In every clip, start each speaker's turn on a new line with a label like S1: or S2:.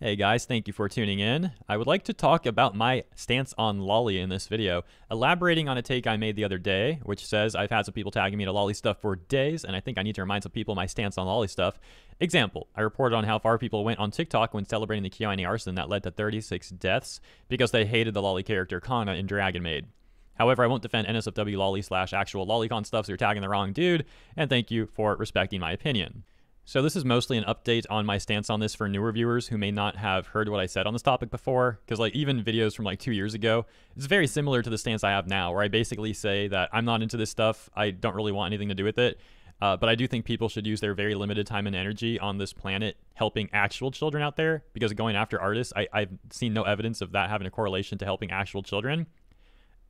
S1: Hey guys, thank you for tuning in. I would like to talk about my stance on Loli in this video, elaborating on a take I made the other day, which says I've had some people tagging me to Loli stuff for days, and I think I need to remind some people my stance on Loli stuff. Example, I reported on how far people went on TikTok when celebrating the Kyoani arson that led to 36 deaths because they hated the Loli character Kana in Dragon Maid. However, I won't defend NSFW Loli / actual lolicon stuff, so you're tagging the wrong dude, and thank you for respecting my opinion. So this is mostly an update on my stance on this for newer viewers who may not have heard what I said on this topic before, because like even videos from like 2 years ago, it's very similar to the stance I have now, where I basically say that I'm not into this stuff, I don't really want anything to do with it, but I do think people should use their very limited time and energy on this planet helping actual children out there, because going after artists, I've seen no evidence of that having a correlation to helping actual children,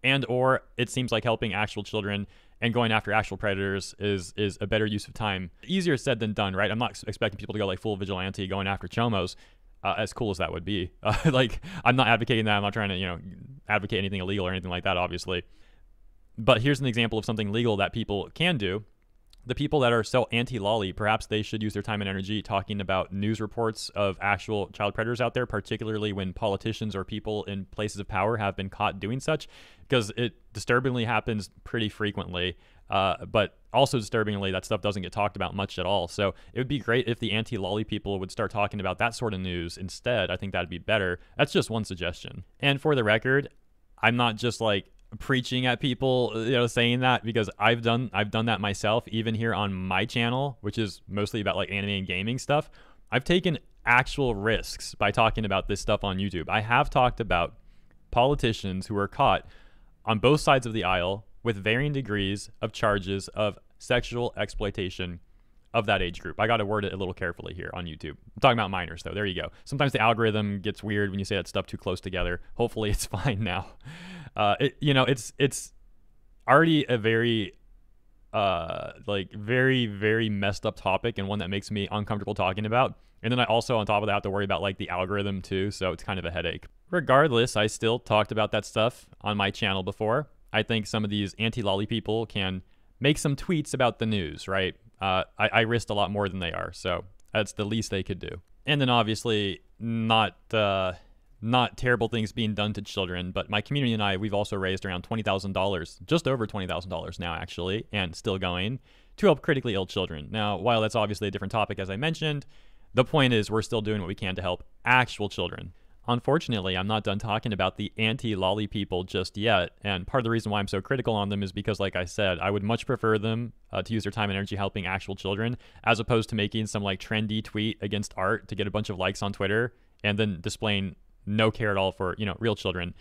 S1: and or it seems like helping actual children and going after actual predators is a better use of time. Easier said than done, right? I'm not expecting people to go like full vigilante going after chomos, as cool as that would be. Like, I'm not advocating that. I'm not trying to, advocate anything illegal or anything like that, obviously. But here's an example of something legal that people can do. The people that are so anti-Loli, perhaps they should use their time and energy talking about news reports of actual child predators out there, particularly when politicians or people in places of power have been caught doing such, because it disturbingly happens pretty frequently, but also disturbingly, that stuff doesn't get talked about much at all. So it would be great if the anti-Loli people would start talking about that sort of news instead. I think that'd be better. That's just one suggestion. And for the record, I'm not just like preaching at people, saying that, because I've done that myself, even here on my channel, which is mostly about like anime and gaming stuff. I've taken actual risks by talking about this stuff on YouTube. I have talked about politicians who were caught on both sides of the aisle with varying degrees of charges of sexual exploitation of that age group. I got to word it a little carefully here on YouTube. I'm talking about minors though. There you go. Sometimes the algorithm gets weird when you say that stuff too close together. Hopefully it's fine now. It's already a very very messed up topic, and one that makes me uncomfortable talking about. And then I also, on top of that, have to worry about like the algorithm too, so it's kind of a headache. Regardless, I still talked about that stuff on my channel before. I think some of these anti-Loli people can make some tweets about the news, right? I risked a lot more than they are, so that's the least they could do. And then obviously not terrible things being done to children, but my community and I, we've also raised around $20,000, just over $20,000 now actually, and still going, to help critically ill children. Now, while that's obviously a different topic as I mentioned, the point is we're still doing what we can to help actual children. Unfortunately, I'm not done talking about the anti-Loli people just yet, and part of the reason why I'm so critical on them is because, like I said, I would much prefer them to use their time and energy helping actual children, as opposed to making some like trendy tweet against art to get a bunch of likes on Twitter and then displaying no care at all for, real children.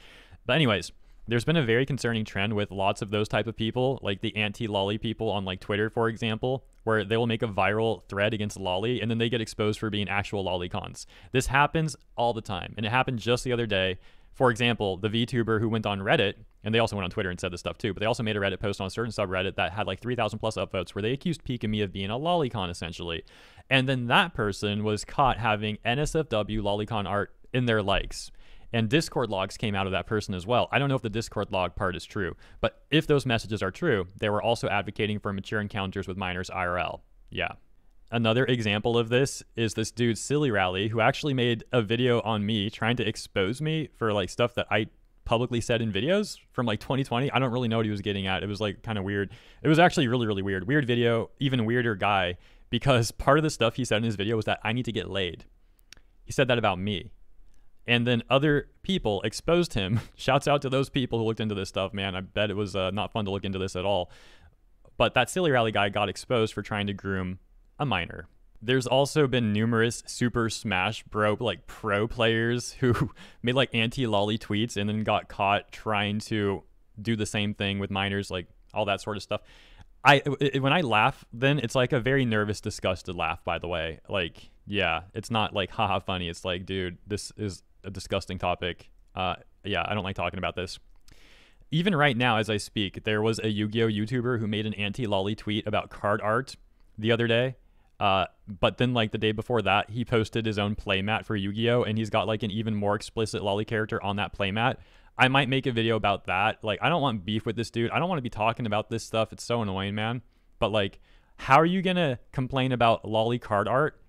S1: But anyways, there's been a very concerning trend with lots of those type of people, like the anti-Loli people on like Twitter, for example, where they will make a viral thread against Loli and then they get exposed for being actual lolicons. This happens all the time, and it happened just the other day. For example, the VTuber who went on Reddit, and they also went on Twitter and said this stuff too, but they also made a Reddit post on a certain subreddit that had like 3,000 plus upvotes where they accused Pika-Me of being a lolicon essentially. And then that person was caught having NSFW lolicon art in their likes. And Discord logs came out of that person as well. I don't know if the Discord log part is true, but if those messages are true, they were also advocating for mature encounters with minors IRL. Yeah. Another example of this is this dude Silly Rally, who actually made a video on me trying to expose me for like stuff that I publicly said in videos from like 2020. I don't really know what he was getting at. It was like kind of weird. It was actually really, really weird. Weird video, even weirder guy, because part of the stuff he said in his video was that I need to get laid. He said that about me. And then other people exposed him. Shouts out to those people who looked into this stuff, man. I bet it was not fun to look into this at all. But that Silly Rally guy got exposed for trying to groom a minor. There's also been numerous Super Smash Bros. Like pro players who made like anti-Loli tweets and then got caught trying to do the same thing with minors, like all that sort of stuff. When I laugh, then it's like a very nervous, disgusted laugh, by the way. Like, yeah, it's not like haha funny. It's like, dude, this is a disgusting topic. Yeah, I don't like talking about this. Even right now, as I speak, there was a Yu-Gi-Oh YouTuber who made an anti-Loli tweet about card art the other day. But then like the day before that, he posted his own playmat for Yu-Gi-Oh, and he's got like an even more explicit Loli character on that playmat. I might make a video about that. Like, I don't want beef with this dude. I don't want to be talking about this stuff. It's so annoying, man. But like, how are you gonna complain about Loli card art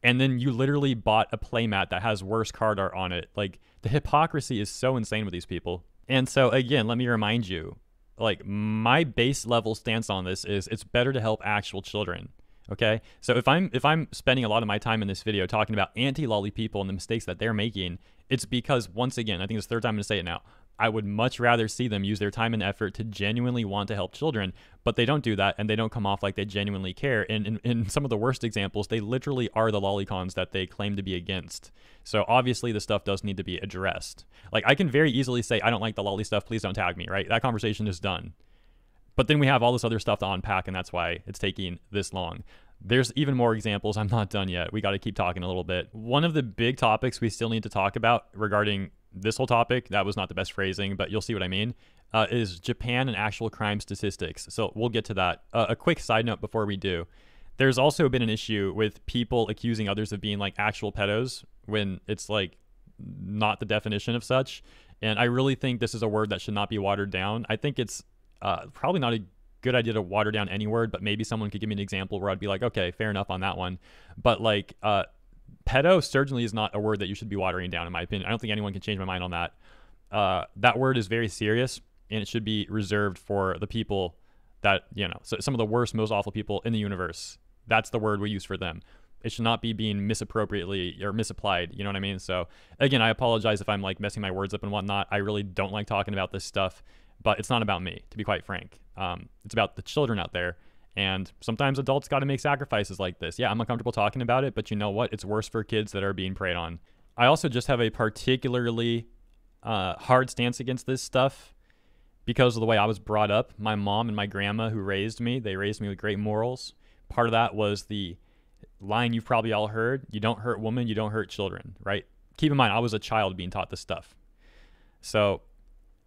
S1: and then you literally bought a playmat that has worse card art on it. Like, the hypocrisy is so insane with these people. And so again, let me remind you, like, my base level stance on this is it's better to help actual children. Okay, so if I'm spending a lot of my time in this video talking about anti-Loli people and the mistakes that they're making, it's because, once again, I think it's the third time I'm gonna say it now, I would much rather see them use their time and effort to genuinely want to help children, but they don't do that, and they don't come off like they genuinely care. And in some of the worst examples, they literally are the lolicons that they claim to be against. So obviously this stuff does need to be addressed. Like, I can very easily say, I don't like the Loli stuff, please don't tag me, right? That conversation is done. But then we have all this other stuff to unpack, and that's why it's taking this long. There's even more examples. I'm not done yet. We got to keep talking a little bit. One of the big topics we still need to talk about regarding this whole topic, that was not the best phrasing, but you'll see what I mean, is Japan and actual crime statistics. So we'll get to that. A quick side note before we do. There's also been an issue with people accusing others of being like actual pedos when it's like not the definition of such. And I really think this is a word that should not be watered down. I think it's probably not a good idea to water down any word, but maybe someone could give me an example where I'd be like, okay, fair enough on that one. But like, pedo certainly is not a word that you should be watering down, in my opinion. I don't think anyone can change my mind on that. That word is very serious, and it should be reserved for the people that, you know, so some of the worst, most awful people in the universe. That's the word we use for them. It should not be being misappropriately or misapplied. You know what I mean? So again, I apologize if I'm like messing my words up and whatnot. I really don't like talking about this stuff, but it's not about me, to be quite frank. It's about the children out there. And sometimes adults got to make sacrifices like this. Yeah, I'm uncomfortable talking about it, but you know what? It's worse for kids that are being preyed on. I also just have a particularly hard stance against this stuff because of the way I was brought up. My mom and my grandma who raised me, they raised me with great morals. Part of that was the line you've probably all heard: you don't hurt women, you don't hurt children, right? Keep in mind, I was a child being taught this stuff. So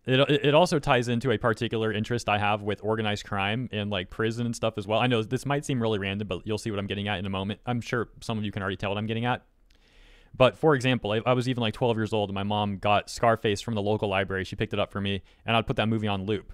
S1: it also ties into a particular interest I have with organized crime and like prison and stuff as well. I know this might seem really random, but you'll see what I'm getting at in a moment. I'm sure some of you can already tell what I'm getting at. But for example, I was even like 12 years old and my mom got Scarface from the local library. She picked it up for me and I'd put that movie on loop.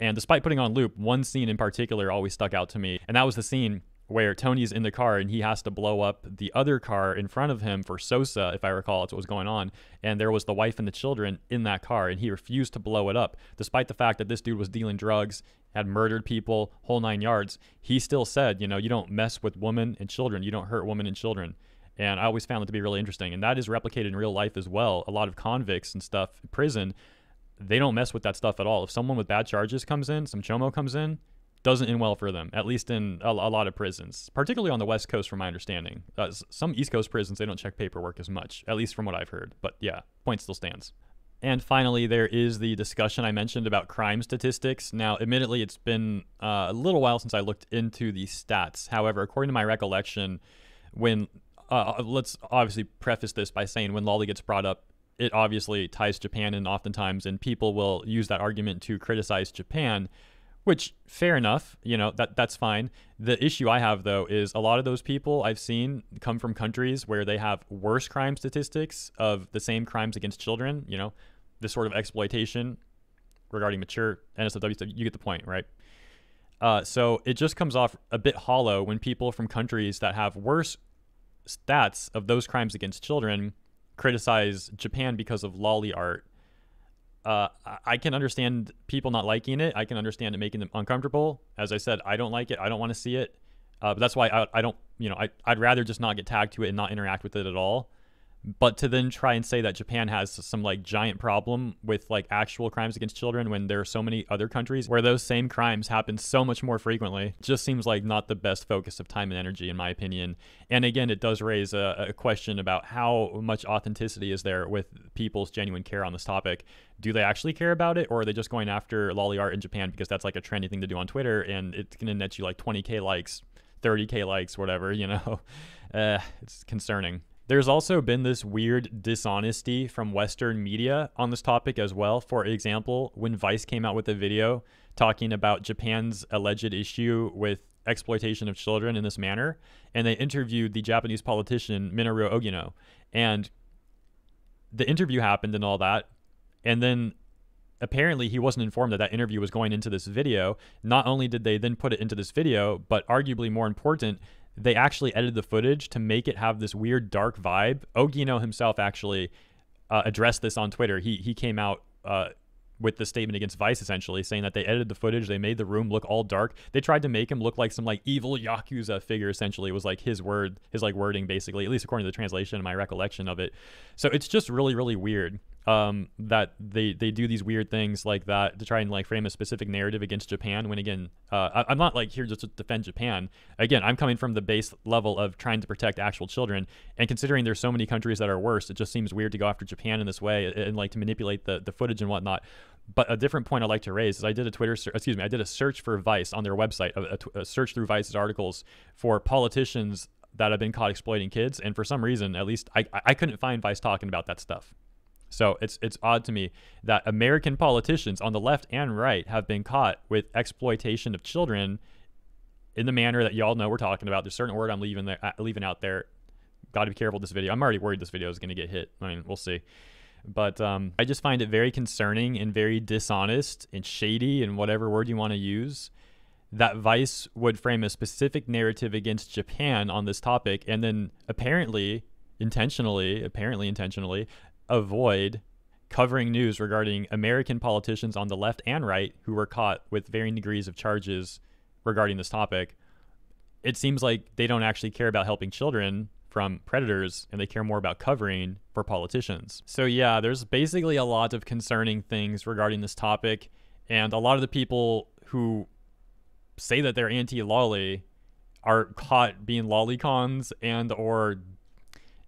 S1: And despite putting on loop, one scene in particular always stuck out to me. And that was the scene where Tony's in the car and he has to blow up the other car in front of him for Sosa, if I recall, that's what was going on. And there was the wife and the children in that car, and he refused to blow it up. Despite the fact that this dude was dealing drugs, had murdered people, whole 9 yards, he still said, you know, you don't mess with women and children. You don't hurt women and children. And I always found it to be really interesting. And that is replicated in real life as well. A lot of convicts and stuff in prison, they don't mess with that stuff at all. If someone with bad charges comes in, some chomo comes in, doesn't end well for them, at least in a lot of prisons, particularly on the West Coast, from my understanding. Some East Coast prisons, they don't check paperwork as much, at least from what I've heard. But yeah, point still stands. And finally, there is the discussion I mentioned about crime statistics. Now, admittedly, it's been a little while since I looked into the stats. However, according to my recollection, when let's obviously preface this by saying when Loli gets brought up, it obviously ties Japan in oftentimes, and people will use that argument to criticize Japan, which, fair enough, you know, that's fine. The issue I have, though, is a lot of those people I've seen come from countries where they have worse crime statistics of the same crimes against children, you know, this sort of exploitation regarding mature NSFW stuff. You get the point, right? So it just comes off a bit hollow when people from countries that have worse stats of those crimes against children criticize Japan because of Loli art. I can understand people not liking it. I can understand it making them uncomfortable. As I said, I don't like it. I don't want to see it. But that's why I don't, you know, I'd rather just not get tagged to it and not interact with it at all. But to then try and say that Japan has some like giant problem with like actual crimes against children when there are so many other countries where those same crimes happen so much more frequently, just seems like not the best focus of time and energy, in my opinion. And again, it does raise a question about how much authenticity is there with people's genuine care on this topic. Do they actually care about it, or are they just going after Loli art in Japan because that's like a trendy thing to do on Twitter and it's going to net you like 20K likes, 30K likes, whatever, you know? It's concerning. There's also been this weird dishonesty from Western media on this topic as well. For example, when Vice came out with a video talking about Japan's alleged issue with exploitation of children in this manner, and they interviewed the Japanese politician Minoru Ogino, and the interview happened and all that, and then apparently he wasn't informed that that interview was going into this video. Not only did they then put it into this video, but arguably more important, they actually edited the footage to make it have this weird dark vibe. Ogino himself actually addressed this on Twitter. He came out with the statement against Vice, essentially saying that they edited the footage, they made the room look all dark. They tried to make him look like some like evil Yakuza figure, essentially. It was like his like wording, basically, at least according to the translation and my recollection of it. So it's just really, really weird that they do these weird things like that to try and like frame a specific narrative against Japan, when again, I'm not like here just to defend Japan. Again, I'm coming from the base level of trying to protect actual children, and considering there's so many countries that are worse, it just seems weird to go after Japan in this way and like to manipulate the footage and whatnot. But a different point I'd like to raise is I did a search for Vice on their website, a search through Vice's articles for politicians that have been caught exploiting kids, and for some reason, at least I couldn't find Vice talking about that stuff. So it's odd to me that American politicians on the left and right have been caught with exploitation of children in the manner that y'all know we're talking about. There's a certain word I'm leaving out there. Got to be careful with this video. I'm already worried this video is going to get hit. I mean, we'll see. But I just find it very concerning and very dishonest and shady, and whatever word you want to use, that Vice would frame a specific narrative against Japan on this topic, and then apparently intentionally avoid covering news regarding American politicians on the left and right who were caught with varying degrees of charges regarding this topic. It seems like they don't actually care about helping children from predators, and they care more about covering for politicians. So yeah, there's basically a lot of concerning things regarding this topic, and a lot of the people who say that they're anti-Loli are caught being lolicons and or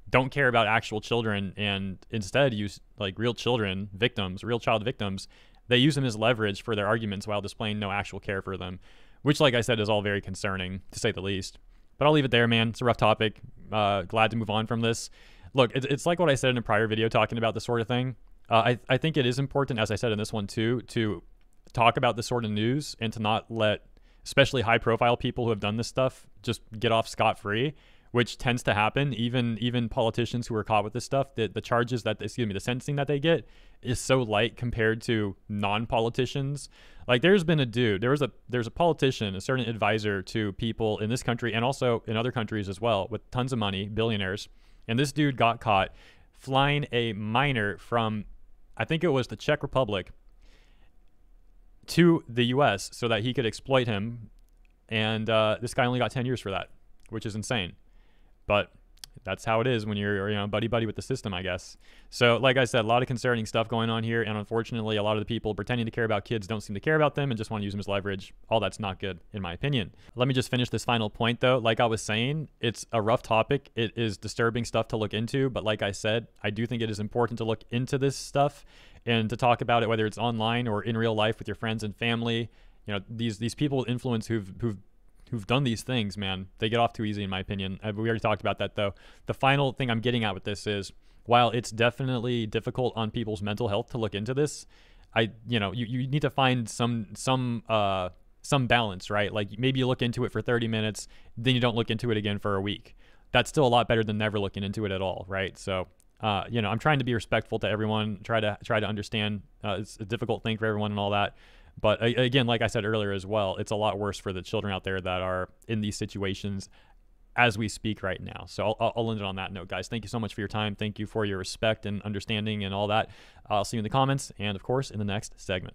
S1: don't care about actual children, and instead use like real child victims. They use them as leverage for their arguments while displaying no actual care for them, which, like I said, is all very concerning, to say the least. But I'll leave it there, man. It's a rough topic. Glad to move on from this. Look, it's like what I said in a prior video talking about this sort of thing. I think it is important, as I said in this one too, to talk about this sort of news and to not let, especially high-profile people who have done this stuff, just get off scot-free, which tends to happen. Even politicians who are caught with this stuff, the charges that, the sentencing that they get is so light compared to non-politicians. Like there's a politician, a certain advisor to people in this country and also in other countries as well, with tons of money, billionaires. And this dude got caught flying a minor from, I think it was the Czech Republic, to the US so that he could exploit him. And this guy only got 10 years for that, which is insane. But that's how it is when you're buddy with the system, I guess. So like I said, a lot of concerning stuff going on here, and unfortunately a lot of the people pretending to care about kids don't seem to care about them and just want to use them as leverage. All that's not good, in my opinion. Let me just finish this final point though. Like I was saying, it's a rough topic. It is disturbing stuff to look into, but like I said, I do think it is important to look into this stuff and to talk about it, whether it's online or in real life with your friends and family. These people with influence who've done these things, man, they get off too easy, in my opinion. We already talked about that, though. The final thing I'm getting at with this is, while it's definitely difficult on people's mental health to look into this, you need to find some balance, right? Like maybe you look into it for 30 minutes, then you don't look into it again for a week. That's still a lot better than never looking into it at all, right? So, I'm trying to be respectful to everyone, try to understand. It's a difficult thing for everyone and all that. But again, like I said earlier as well, it's a lot worse for the children out there that are in these situations as we speak right now. So I'll end it on that note, guys. Thank you so much for your time. Thank you for your respect and understanding and all that. I'll see you in the comments and, of course, in the next segment.